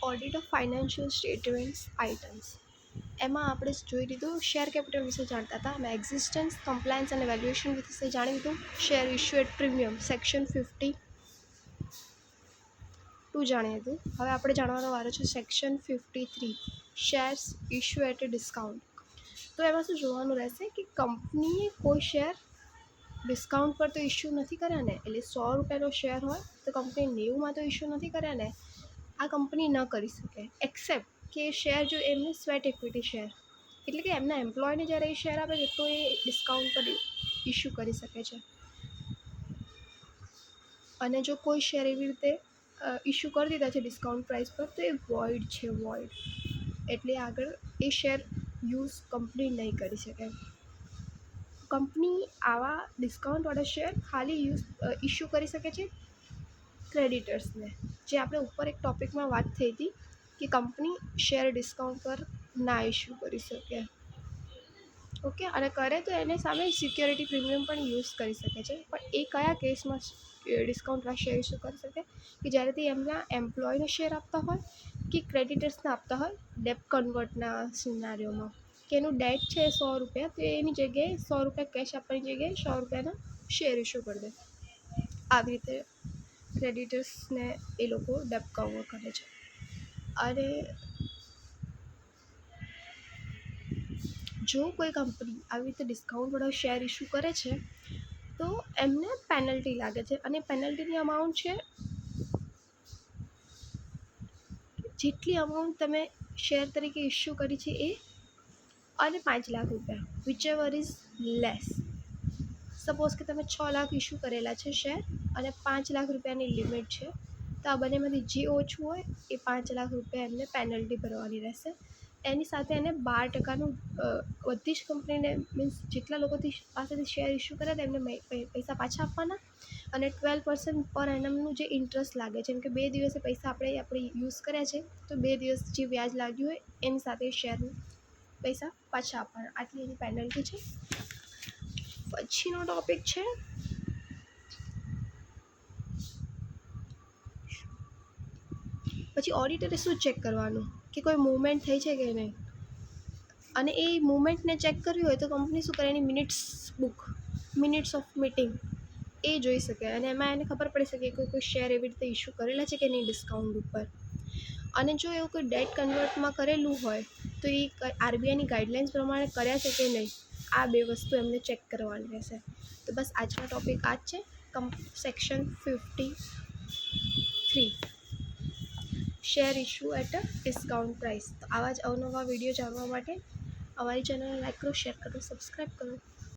Audit of financial statements items એમાં આપણે જોઈ લીધું શેર કેપિટલ વિશે જાણતા હતા. અમે એક્ઝિસ્ટન્સ, કમ્પ્લાયન્સ અને વેલ્યુએશન વિશે જાણી લીધું. Share issue at premium section 52 જાણી લીધું. હવે આપણે જાણવાનો વારો છે section 53 shares issue at a discount. તો એમાં શું જોવાનું રહેશે કે કંપનીએ કોઈ શેર ડિસ્કાઉન્ટ પર તો ઇશ્યુ નથી કર્યા ને, એટલે 100 રૂપિયાનો શેર હોય તો કંપની 90માં તો ઇશ્યુ નથી કર્યા ને, આ કંપની ન કરી શકે. એક્સેપ્ટ કે શેર જો એમને સ્વેટ ઇક્વિટી શેર એટલે કે એમના એમ્પ્લોયને જ્યારે એ શેર આપે છે તો એ ડિસ્કાઉન્ટ પર ઇશ્યુ કરી શકે છે. અને જો કોઈ શેર એવી રીતે ઇશ્યુ કરી દીધા છે ડિસ્કાઉન્ટ પ્રાઇસ પર તો એ વોઇડ છે, વોઇડ એટલે આગળ એ શેર યુઝ કંપની નહીં કરી શકે. કંપની આવા ડિસ્કાઉન્ટવાળા શેર ખાલી ઇશ્યુ કરી શકે છે ક્રેડિટર્સને, જે આપણે ઉપર એક ટૉપિકમાં વાત થઈ હતી કે કંપની શેર ડિસ્કાઉન્ટ પર ના ઇશ્યુ કરી શકે. ઓકે, અને કરે તો એને સામે સિક્યોરિટી પ્રીમિયમ પણ યુઝ કરી શકે છે. પણ એ કયા કેસમાં ડિસ્કાઉન્ટવાળા શેર ઇશ્યુ કરી શકે કે જ્યારે તે એમના એમ્પ્લોયને શેર આપતા હોય કે ક્રેડિટર્સને આપતા હોય ડેપ કન્વર્ટના સિનારીઓમાં, કે એનું ડેટ છે 100 રૂપિયા તો એની જગ્યાએ 100 રૂપિયા કેશ આપવાની જગ્યાએ 100 રૂપિયાના શેર ઇશ્યુ કરી દે. આવી રીતે ક્રેડિટર્સને એ લોકો ડેપ કવર કરે છે. અને જો કોઈ કંપની આવી રીતે ડિસ્કાઉન્ટવાળો શેર ઇશ્યુ કરે છે તો એમને પેનલ્ટી લાગે છે, અને પેનલ્ટીની અમાઉન્ટ છે જેટલી અમાઉન્ટ તમે શેર તરીકે ઇશ્યુ કરી છે એ અને 5 લાખ રૂપિયા whichever is less. Suppose કે તમે 6 લાખ ઇશ્યુ કરેલા છે શેર અને 5 લાખ રૂપિયાની લિમિટ છે, તો આ બંનેમાંથી જે ઓછું હોય એ 5 લાખ રૂપિયા એમને પેનલ્ટી ભરવાની રહેશે. એની સાથે એને 12%નું બધી જ કંપનીને મીન્સ જેટલા લોકોથી પાસેથી શેર ઇશ્યુ કર્યા હતા એમને પૈસા પાછા આપવાના, અને 12% પર એનમનું જે ઇન્ટરેસ્ટ લાગે છે, જેમ કે 2 દિવસે પૈસા આપણે યુઝ કર્યા છે તો 2 દિવસ જે વ્યાજ લાગ્યું હોય એની સાથે શેરનું પૈસા પાછા આપવાના. આટલી એની પેનલ્ટી છે. પછીનો ટોપિક છે પછી ઓડિટરે શું ચેક કરવાનું કે કોઈ મૂવમેન્ટ થઈ છે કે નહીં, અને એ મૂવમેન્ટને ચેક કરવી હોય તો કંપની શું કરે, એની મિનિટ્સ ઓફ મીટિંગ એ જોઈ શકે, અને એમાં એને ખબર પડી શકે કે કોઈ શેર એવી રીતે ઇશ્યુ કરેલા છે કે નહીં ડિસ્કાઉન્ટ ઉપર. અને જો એવું કોઈ ડેટ કન્વર્ટમાં કરેલું હોય તો એ આરબીઆઈની ગાઈડલાઇન્સ પ્રમાણે કર્યા છે કે નહીં, આ 2 વસ્તુ એમને ચેક કરવાની રહેશે. તો બસ આજનો ટૉપિક આ જ છે, section 53 share issue at a discount price. તો આવા જ અવનવા વિડીયો જાણવા માટે અમારી ચેનલને લાઈક કરો, શેર કરો, સબસ્ક્રાઈબ કરો.